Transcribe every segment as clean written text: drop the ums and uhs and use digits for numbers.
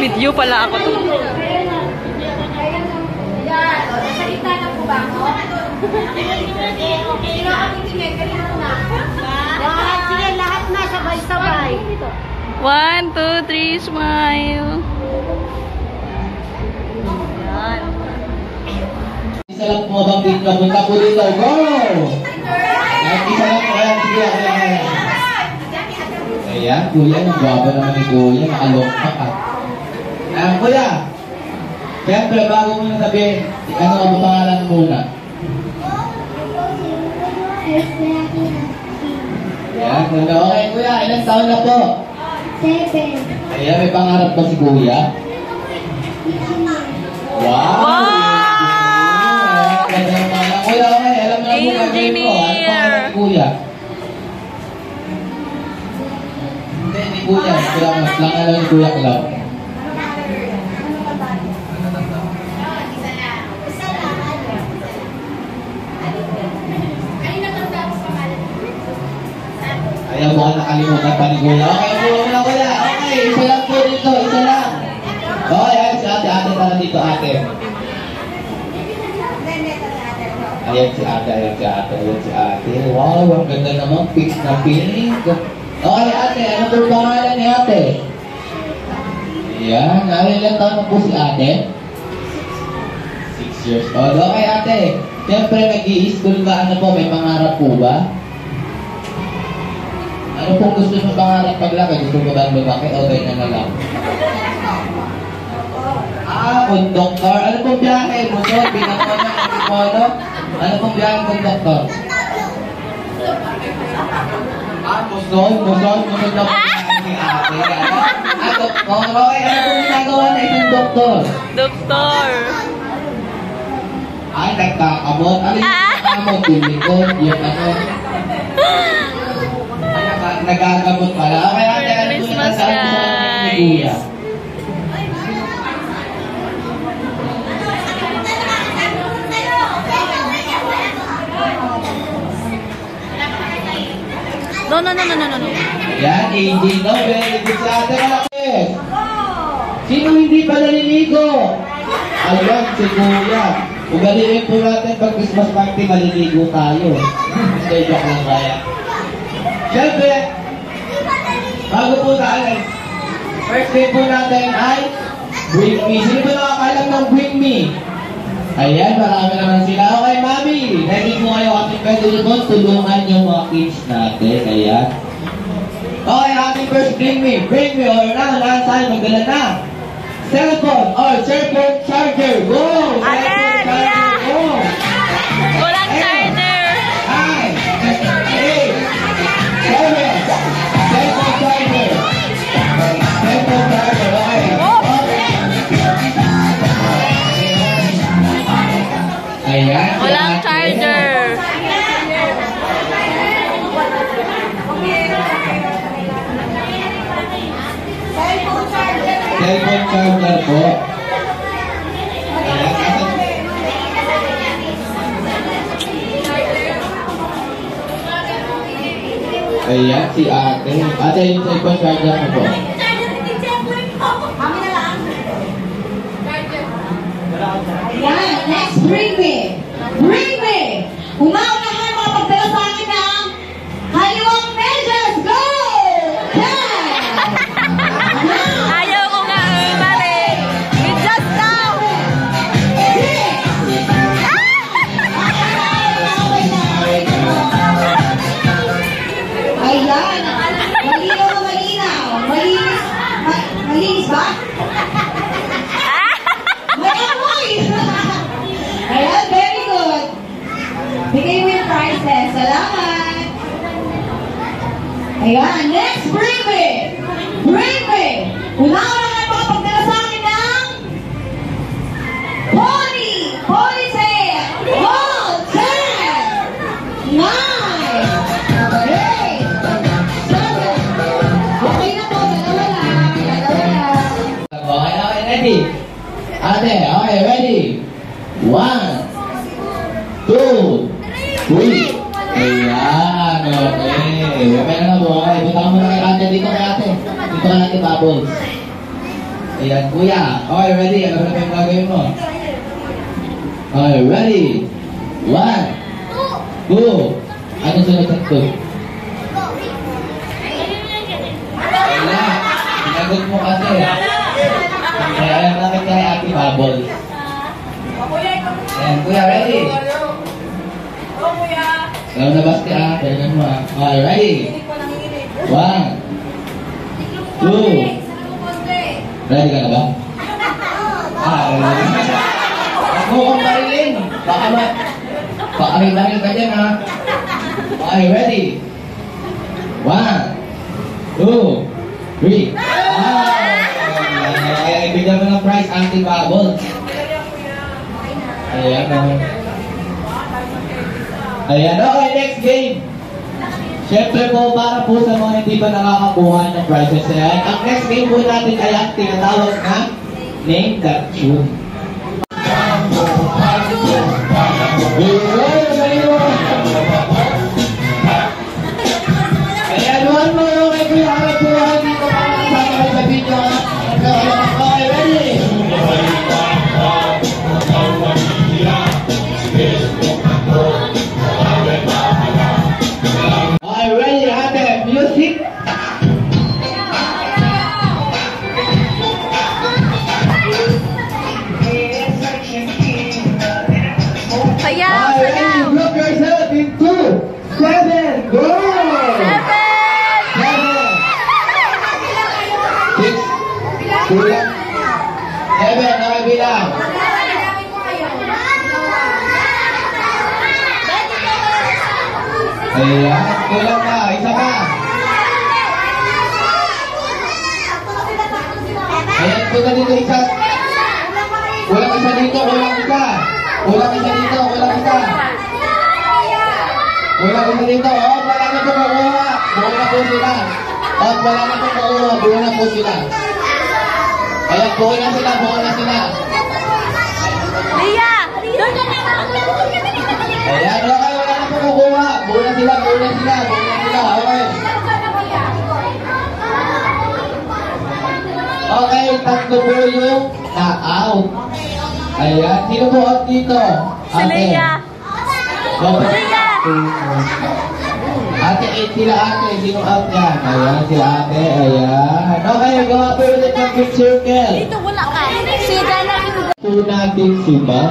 Video pala ako to. Salita na po ba ako? Okay na kami tinigil na. Sige, lahat na sabay-sabay. 1, 2, 3, smile. Yan. Isa lang po bang dito, punta po dito, go! Isa lang po, ayan, sige, ayan. Ayan, kuya, ang gwaba naman ni kuya, nakalokpak ka. Ayan, kuya, siyempre, bago mo na sabihin, ano ang pangalan muna? Ayan, okay, kuya, ilang taon na po? 7. Ayan, may pangarap ba si kuya? Wow! Kuya, okay, alam mo na po gagawin ko. Ano pangalan ni kuya? Hindi, ni kuya. Lang alam ni kuya Cloud. Ayaw mo ka nakalimutan pa ni kuya. Okay, muna kuya. Okay, isa lang po dito. Isa lang. Okay, ayan si ate. Ate tala dito, ate. Ayan si ate, ayan si ate, ayan si ate. Wow, ang ganda naman. Pink na pink. Okay, ate. Ano po pangalan ni ate? Ayan. Ilang taon na po si ate? 6 years old. Okay, ate. Siyempre, nag-i-school ka. Ano po, may pangarap po ba? Ano pong gusto mo pangarap paglaki? Gusto mo ba lumaki o ganyan na lang? Konduktor. Ano pong biyahe? Motor? Pinako na? Antimono? Ano pong biyahe konduktor? Musod? Musod na po biyahe ni ate. Doktor? Okay, ano pong ginagawa na isang doktor? Doktor. Ay, nagkakamot. Ano yung nagkakamot? Tulikod? Yung ano? Nagagamot pala. Okay, ate, ano po yung nasaan po ni kuya? No. Yan, hindi no. Very good sa ate, malaki. Sino hindi pa naliligo? Ayan, si kuya. Ugaliin po natin pag Christmas party, maliligo tayo. Hindi, joke lang kaya. Siyempre, bago po tayo, first day po natin ay Bring Me. Sino ba nakakalam ng Bring Me? Ayan, marami naman sila. Okay, mami, ready po kayo ating pwede nyo tulungan yung mga kids natin. Ayan. Okay, ating first Bring Me. Bring Me, or na tayo, magdala na. Cellphone or cellphone charger. Go! Cellphone charger, go! Walang charger. Hi! Hey! Cellphone charger. Cellphone charger, okay. Ayan. Walang charger. Cellphone charger po. Ayan, si ate. Ate, yung cellphone charger mo po. Ayan, next Bring Me. Bring Me. Umaunahan mga pagdala sa akin ng Haliwang Measures. Go! 10! Ayaw ko nga balik. It just now. Ayan. Malinaw na malinaw. Malinis ba? Malamoy! Ayan, very good. Bigay mo yung prizes. Salamat. Ayan, next, Bring Me. Bring Me. Unahan makapagdala sa akin ng Pony. Pony tail. Ball. 10. 9. 8. 7. Okay na po. Dalawa lang. Okay, ready? Ate, okay, ready? 1, 2, 3. Ayan, okay. Meron na po, okay. Punta ka muna kay ate dito kay ate. Dito ka natin, anti-bubbles. Ayan, kuya. Okay, ready? Ano na yung gagawin mo? Okay, ready? 1, 2. Ano sunod sa 2? Wala. Sinagot mo kasi. Kaya alam namin kaya anti-bubbles. Ayan, kuya, ready? Kalau na basti jangan mo Okay, ready? 1, 2. Ready ka na ba? Ready. Ako kong marilin. Baka may baril ka dyan, ha? Okay, ready? 1, 2, 3. Kaya ibigyan mo ng prize, anti-bubbles. Ayan, Ayan, okay, next game. Siyempre po, para po sa mga hindi pa nakakakuha ng prizes na yan, ang next game po natin ay ang tinatawag na Name That Tune. Ayan, one more, okay, kuya, dito pa nakasama kayo sa video, ha? Okay, ready? Okay, ready, ate, music? Sayaw, Okay, ready, sayaw. look yourself in 2, 7, go! 7. 6, kulang. 7, nakabilang. Ayan, kulang ka, isa pa. Ayan, kulang dito isa. Kulang isa dito, kulang isa. Kulang isa dito, kulang isa. Kulang isa dito, wala na po kukuha. Buo na po sila. Wala na po kukuha, buo na po sila. Ayan, buo na sila, buo na sila. Lia, doon ka na. Ayan, okay, wala na po kukuha. Buo na sila, buo na sila, buo na sila, okay. Okay, tatlo po yung na-out. Ayan, sino po out dito? Si Lia. Lia. Ate, 8 sila ate. Sino out yan? Ayan, sila ate. Ayan. Okay, go up with the complete circle. Dito wala ka. Si Dana. Ito natin si Bob.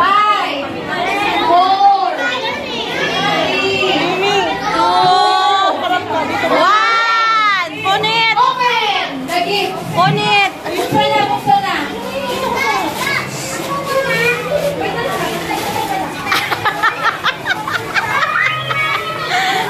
5, 4, 3, 2, 1! Punit! open! The gift. Punit!